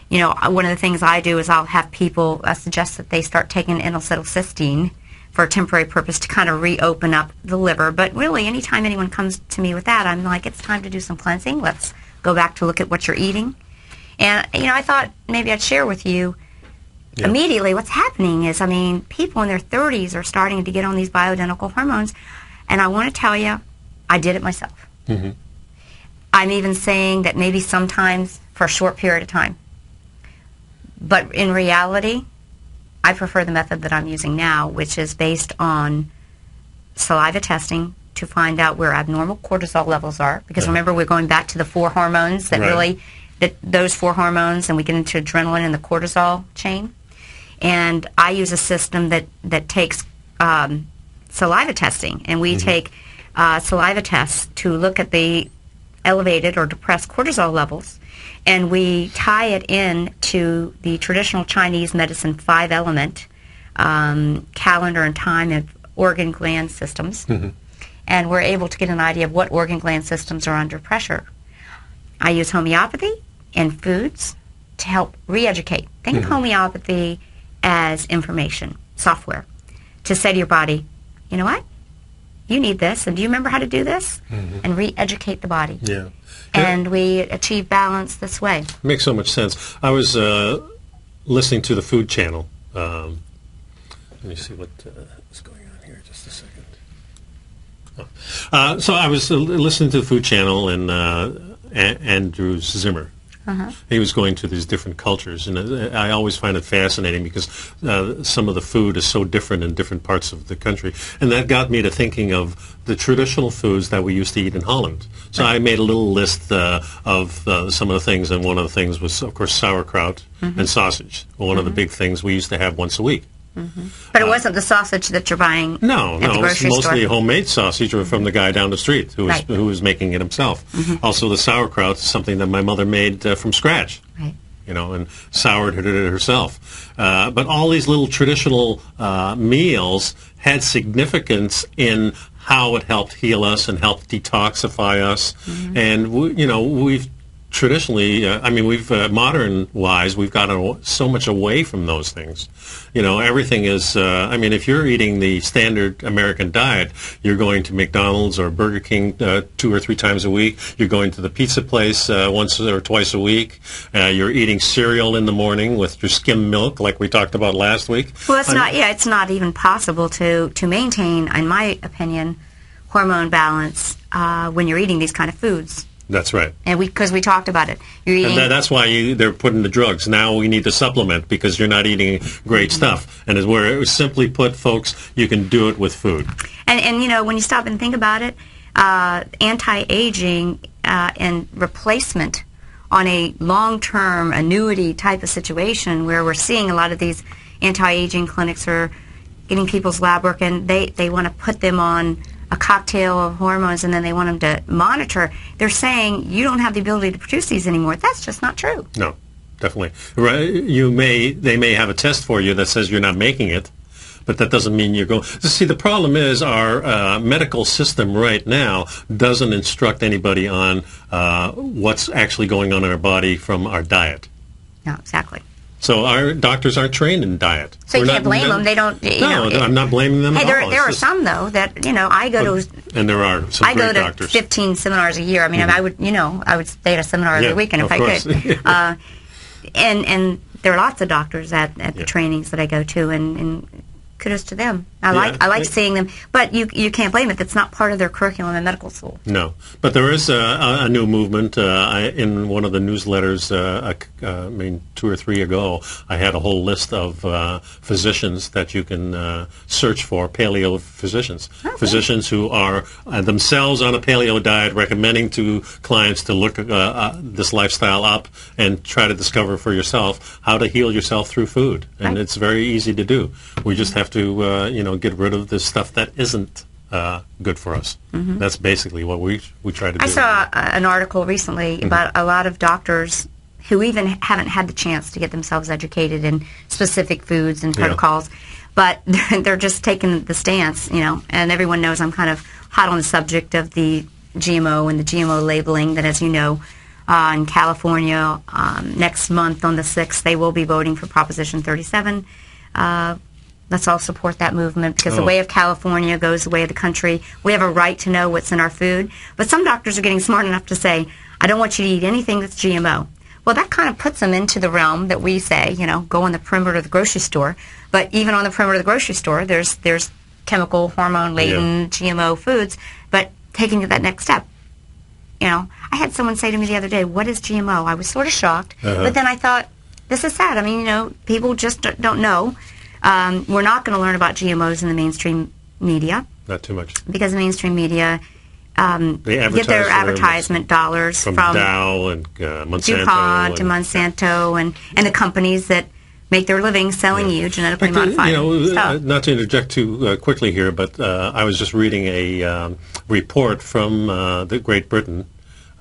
You know, one of the things I do is I'll have people suggest that they start taking N-acetylcysteine for a temporary purpose to kind of reopen up the liver. But really, anytime anyone comes to me with that, I'm like, it's time to do some cleansing. Let's go back to look at what you're eating. And, you know, I thought maybe I'd share with you immediately what's happening is, I mean, people in their 30s are starting to get on these bioidentical hormones. And I want to tell you, I did it myself. I'm even saying that maybe sometimes for a short period of time. But in reality, I prefer the method that I'm using now, which is based on saliva testing to find out where abnormal cortisol levels are. Because remember, we're going back to the 4 hormones that really, those 4 hormones, and we get into adrenaline and the cortisol chain. And I use a system that takes saliva testing, and we take saliva tests to look at the elevated or depressed cortisol levels, and we tie it in to the traditional Chinese medicine 5-element calendar and time of organ gland systems, and we're able to get an idea of what organ gland systems are under pressure. I use homeopathy and foods to help re-educate. Think homeopathy as information, software, to say to your body, you know what? You need this, and do you remember how to do this? And re-educate the body. Yeah. And we achieve balance this way. Makes so much sense. I was listening to the Food Channel. Let me see what is going on here. Just a second. So I was listening to the Food Channel, and Andrew Zimmer. He was going to these different cultures, and I always find it fascinating because some of the food is so different in different parts of the country, and that got me to thinking of the traditional foods that we used to eat in Holland. So I made a little list of some of the things, and one of the things was, of course, sauerkraut and sausage. One of the big things we used to have once a week. But it wasn't the sausage that you're buying. No, at the grocery it was mostly store. Homemade sausage or from the guy down the street who was making it himself. Also, the sauerkraut is something that my mother made from scratch. You know, and soured it herself. But all these little traditional meals had significance in how it helped heal us and helped detoxify us. And we've traditionally, I mean, we've modern-wise, we've gotten so much away from those things. You know, everything is, I mean, if you're eating the standard American diet, you're going to McDonald's or Burger King 2 or 3 times a week. You're going to the pizza place once or twice a week. You're eating cereal in the morning with your skim milk, like we talked about last week. Well, it's not even possible to maintain, in my opinion, hormone balance when you're eating these kind of foods. That's right. And because we talked about it. You're eating, and that's why they're putting the drugs. Now we need to supplement because you're not eating great stuff. And it's where it was simply put, folks, you can do it with food. And you know, when you stop and think about it, anti-aging and replacement on a long-term annuity type of situation where we're seeing a lot of these anti-aging clinics are getting people's lab work, and they want to put them on a cocktail of hormones, and then they want them to monitor. They're saying you don't have the ability to produce these anymore. That's just not true. No, definitely. Right. They may have a test for you that says you're not making it, but that doesn't mean you're going. See, the problem is our medical system right now doesn't instruct anybody on what's actually going on in our body from our diet. No, exactly. So our doctors aren't trained in diet. So you can't blame them. They don't. I'm not blaming them at all. There are some though that I go to. And there are some great doctors. I go to 15 seminars a year. I mean, I would stay at a seminar every weekend if I could. And there are lots of doctors at the trainings that I go to, and kudos to them. I like seeing them, but you can't blame it. That's not part of their curriculum in medical school. No, but there is a new movement. In one of the newsletters, 2 or 3 ago, I had a whole list of physicians that you can search for, paleo physicians. Okay. Physicians who are themselves on a paleo diet, recommending to clients to look this lifestyle up and try to discover for yourself how to heal yourself through food. And it's very easy to do. We just have to, get rid of this stuff that isn't good for us. Mm-hmm. That's basically what we try to do. I saw an article recently about a lot of doctors who even haven't had the chance to get themselves educated in specific foods and protocols, but they're just taking the stance, and everyone knows I'm kind of hot on the subject of the GMO and the GMO labeling that, as you know, in California, next month on the 6th, they will be voting for Proposition 37. Let's all support that movement because the way of California goes the way of the country. We have a right to know what's in our food. But some doctors are getting smart enough to say, I don't want you to eat anything that's GMO. Well, that kind of puts them into the realm that we say, go on the perimeter of the grocery store. But even on the perimeter of the grocery store, there's chemical, hormone-laden GMO foods. But taking it that next step, I had someone say to me the other day, what is GMO? I was sort of shocked. But then I thought, this is sad. I mean, people just don't know. We're not going to learn about GMOs in the mainstream media. Not too much. Because the mainstream media get their advertisement dollars from Dow and Monsanto. DuPont and Monsanto and the companies that make their living selling you genetically modified stuff. Not to interject too quickly here, but I was just reading a report from the Great Britain.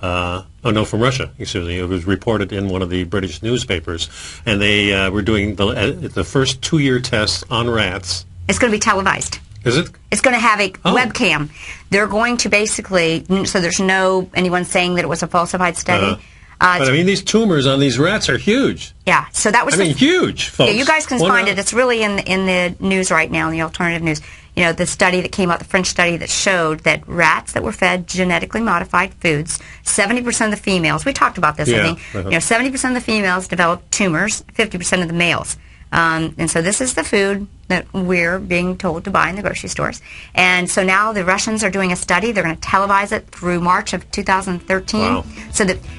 From Russia, excuse me. It was reported in one of the British newspapers, and they were doing the first 2-year tests on rats. It's going to be televised. Is it? It's going to have a webcam. They're going to basically, so there's no anyone saying that it was a falsified study. But I mean, these tumors on these rats are huge. Yeah, so that was huge, folks. Yeah, you guys can find it. It's really in the news right now, in the alternative news. The study that came out, the French study that showed that rats that were fed genetically modified foods, 70% of the females, we talked about this, I think, 70% of the females developed tumors, 50% of the males. And so this is the food that we're being told to buy in the grocery stores. And so now the Russians are doing a study. They're going to televise it through March of 2013. Wow.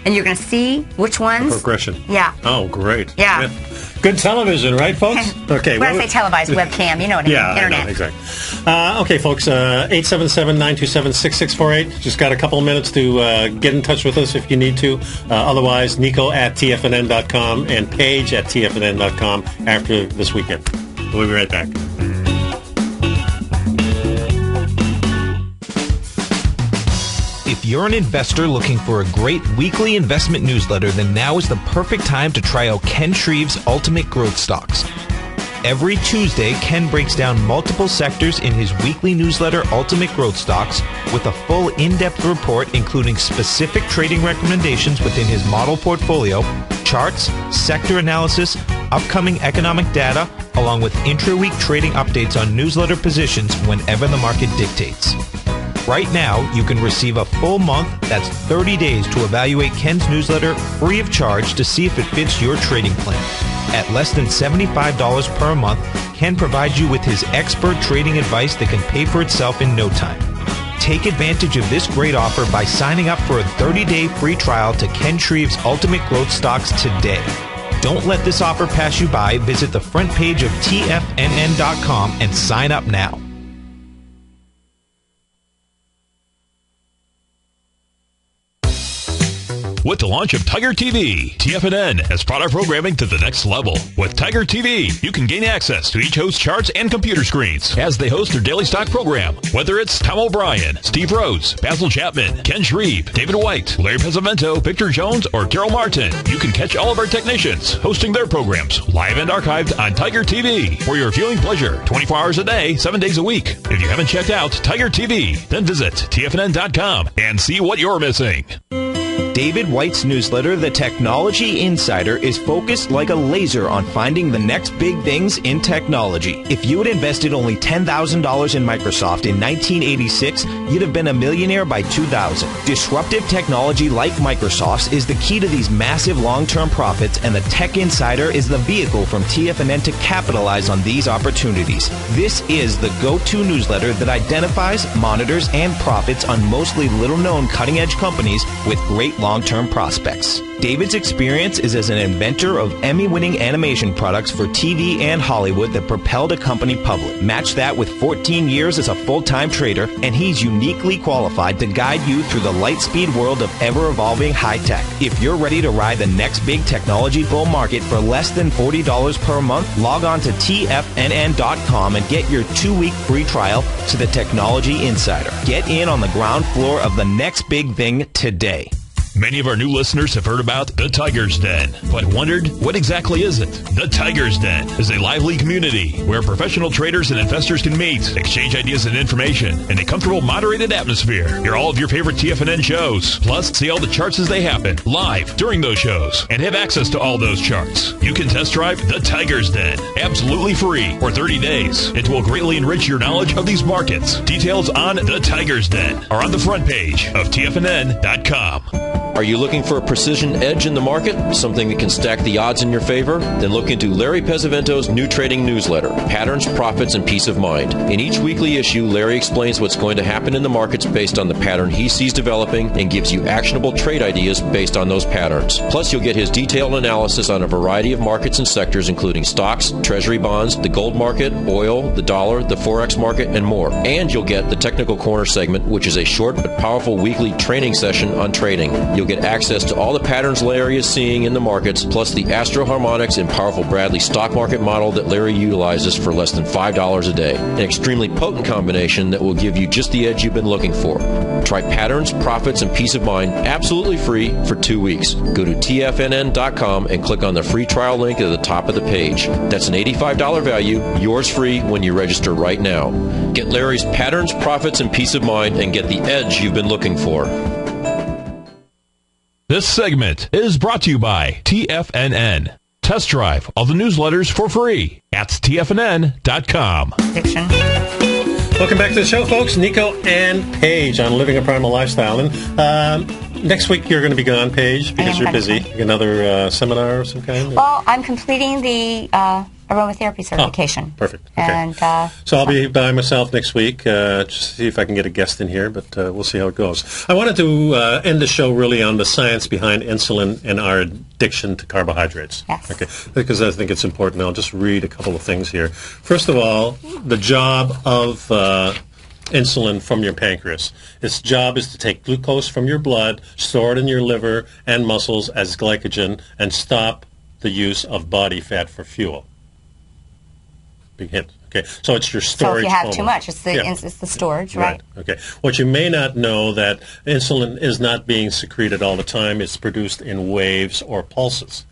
And you're going to see which ones. The progression. Yeah. Oh, great. Yeah. Good television, right, folks? Okay. When I say televised, webcam, you know what I mean. Yeah, Internet. I know, exactly. Okay, folks, 877-927-6648. Just got a couple of minutes to get in touch with us if you need to. Otherwise, Nico at TFNN.com and Paige at TFNN.com after this weekend. We'll be right back. If you're an investor looking for a great weekly investment newsletter, then now is the perfect time to try out Ken Shreve's Ultimate Growth Stocks. Every Tuesday, Ken breaks down multiple sectors in his weekly newsletter, Ultimate Growth Stocks, with a full in-depth report including specific trading recommendations within his model portfolio, charts, sector analysis, upcoming economic data, along with intra-week trading updates on newsletter positions whenever the market dictates. Right now, you can receive a full month, that's 30 days, to evaluate Ken's newsletter free of charge to see if it fits your trading plan. At less than $75 per month, Ken provides you with his expert trading advice that can pay for itself in no time. Take advantage of this great offer by signing up for a 30-day free trial to Ken Shreve's Ultimate Growth Stocks today. Don't let this offer pass you by. Visit the front page of TFNN.com and sign up now. With the launch of Tiger TV, TFNN has brought our programming to the next level. With Tiger TV, you can gain access to each host's charts and computer screens as they host their daily stock program. Whether it's Tom O'Brien, Steve Rhodes, Basil Chapman, Ken Shreve, David White, Larry Pesavento, Victor Jones, or Carol Martin, you can catch all of our technicians hosting their programs live and archived on Tiger TV for your viewing pleasure 24 hours a day, 7 days a week. If you haven't checked out Tiger TV, then visit TFNN.com and see what you're missing. David White's newsletter, The Technology Insider, is focused like a laser on finding the next big things in technology. If you had invested only $10,000 in Microsoft in 1986, you'd have been a millionaire by 2000. Disruptive technology like Microsoft's is the key to these massive long-term profits, and the Tech Insider is the vehicle from TFNN to capitalize on these opportunities. This is the go-to newsletter that identifies, monitors, and profits on mostly little-known cutting-edge companies with great long-term prospects. David's experience is as an inventor of Emmy-winning animation products for TV and Hollywood that propelled a company public. Match that with 14 years as a full-time trader, and he's uniquely qualified to guide you through the light-speed world of ever-evolving high-tech. If you're ready to ride the next big technology bull market for less than $40 per month, log on to TFNN.com and get your 2-week free trial to the Technology Insider. Get in on the ground floor of the next big thing today. Many of our new listeners have heard about the Tiger's Den, but wondered, what exactly is it? The Tiger's Den is a lively community where professional traders and investors can meet, exchange ideas and information in a comfortable, moderated atmosphere. Hear all of your favorite TFNN shows, plus see all the charts as they happen live during those shows, and have access to all those charts. You can test drive the Tiger's Den absolutely free for 30 days. It will greatly enrich your knowledge of these markets. Details on the Tiger's Den are on the front page of TFNN.com. Are you looking for a precision edge in the market? Something that can stack the odds in your favor? Then look into Larry Pesavento's new trading newsletter, Patterns, Profits, and Peace of Mind. In each weekly issue, Larry explains what's going to happen in the markets based on the pattern he sees developing and gives you actionable trade ideas based on those patterns. Plus, you'll get his detailed analysis on a variety of markets and sectors, including stocks, treasury bonds, the gold market, oil, the dollar, the forex market, and more. And you'll get the Technical Corner segment, which is a short but powerful weekly training session on trading. You'll get access to all the patterns Larry is seeing in the markets, plus the Astro Harmonics and powerful Bradley stock market model that Larry utilizes for less than $5 a day. An extremely potent combination that will give you just the edge you've been looking for. Try Patterns, Profits, and Peace of Mind absolutely free for 2 weeks. Go to TFNN.com and click on the free trial link at the top of the page. That's an $85 value, yours free when you register right now. Get Larry's Patterns, Profits, and Peace of Mind and get the edge you've been looking for. This segment is brought to you by TFNN. Test drive all the newsletters for free at TFNN.com. Fiction. Welcome back to the show, folks. Nico and Paige on Living a Primal Lifestyle. And next week you're going to be gone, Paige, because you're busy. Another seminar of some kind? Well, I'm completing the aromatherapy certification. Oh, perfect. Okay. And, so I'll be by myself next week, just to see if I can get a guest in here, but we'll see how it goes. I wanted to end the show really on the science behind insulin and our addiction to carbohydrates. Yes. Okay, because I think it's important. I'll just read a couple of things here. First of all, the job of insulin from your pancreas. Its job is to take glucose from your blood, store it in your liver and muscles as glycogen, and stop the use of body fat for fuel. Big hint. Okay, so it's your storage. So if you have hormone. Too much, it's the storage, right? Okay. What you may not know that insulin is not being secreted all the time. It's produced in waves or pulses.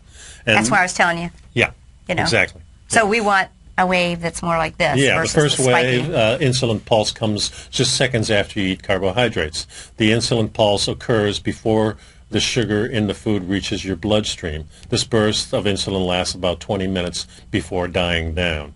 And that's why I was telling you. Yeah. You know. Exactly. So we want a wave that's more like this. Yeah, the versus first spiking. wave, insulin pulse, comes just seconds after you eat carbohydrates. The insulin pulse occurs before the sugar in the food reaches your bloodstream. This burst of insulin lasts about 20 minutes before dying down.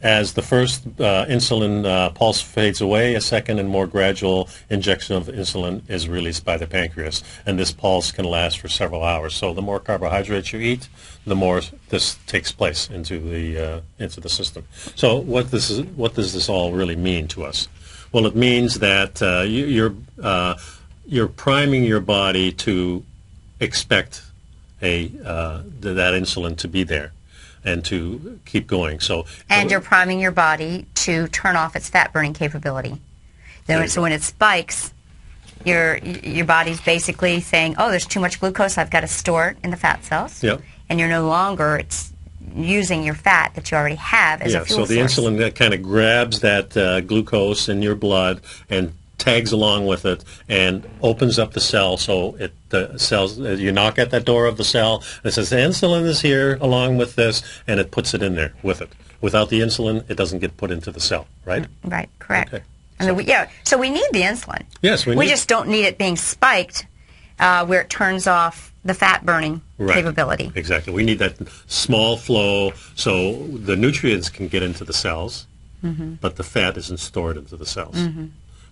As the first insulin pulse fades away, a second and more gradual injection of insulin is released by the pancreas, and this pulse can last for several hours. So the more carbohydrates you eat, the more this takes place into the system. So what does this all really mean to us? Well, it means that you're priming your body to expect that insulin to be there and to keep going. And you're priming your body to turn off its fat-burning capability. So when it spikes, your body's basically saying, oh, there's too much glucose, I've got to store it in the fat cells. Yep. And you're no longer using your fat that you already have as a fuel source. So the insulin that kind of grabs that glucose in your blood and tags along with it and opens up the cell, so the cells, you knock at that door of the cell and it says insulin is here along with this, and it puts it in there with it. Without the insulin, it doesn't get put into the cell, right? Right, correct. Okay. So we need the insulin. Yes, we just don't need it being spiked where it turns off the fat burning capability. Exactly. We need that small flow so the nutrients can get into the cells, but the fat isn't stored into the cells.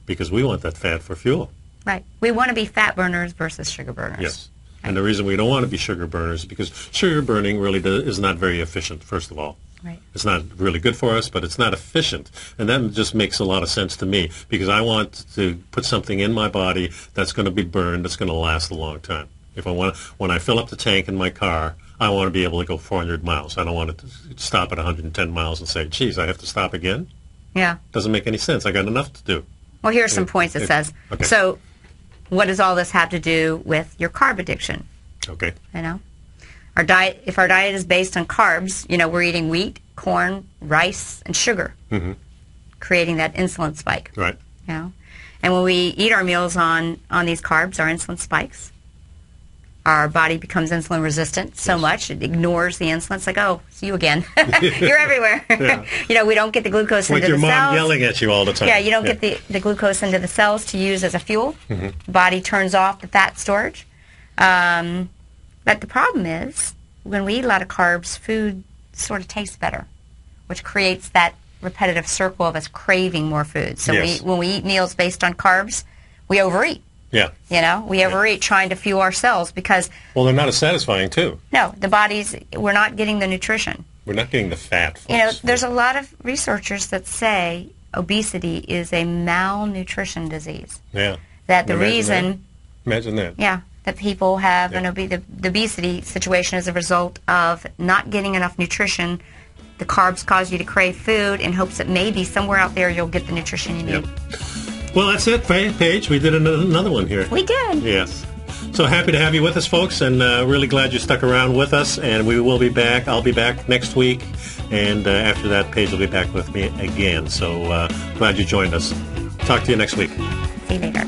Because we want that fat for fuel. Right. We want to be fat burners versus sugar burners. Yes. Right. And the reason we don't want to be sugar burners is because sugar burning really is not very efficient, first of all. Right. It's not really good for us, but it's not efficient. And that just makes a lot of sense to me because I want to put something in my body that's going to be burned, that's going to last a long time. When I fill up the tank in my car, I want to be able to go 400 miles. I don't want to stop at 110 miles and say, geez, I have to stop again? Yeah. Doesn't make any sense. I got enough to do. Well, here are some points it says. Okay. So what does all this have to do with your carb addiction? Okay. Our diet, if our diet is based on carbs, we're eating wheat, corn, rice, and sugar, creating that insulin spike. Right. And when we eat our meals on these carbs, our insulin spikes. Our body becomes insulin resistant so much it ignores the insulin. It's like, oh, it's you again. You're everywhere. We don't get the glucose into the cells. Like your mom yelling at you all the time. Yeah, you don't get the glucose into the cells to use as a fuel. The body turns off the fat storage. But the problem is, when we eat a lot of carbs, food sort of tastes better, which creates that repetitive circle of us craving more food. So when we eat meals based on carbs, we overeat. Yeah. We overeat trying to fuel our cells because... Well, they're not as satisfying, too. No, we're not getting the nutrition. We're not getting the fat. Folks. There's a lot of researchers that say obesity is a malnutrition disease. Yeah. That the reason... Imagine that. Yeah, that people have the obesity situation as a result of not getting enough nutrition. The carbs cause you to crave food in hopes that maybe somewhere out there you'll get the nutrition you need. Yep. Well, that's it, Paige. We did another one here. We did. Yes. So happy to have you with us, folks, and really glad you stuck around with us. And we will be back. I'll be back next week. And after that, Paige will be back with me again. So glad you joined us. Talk to you next week. See you later.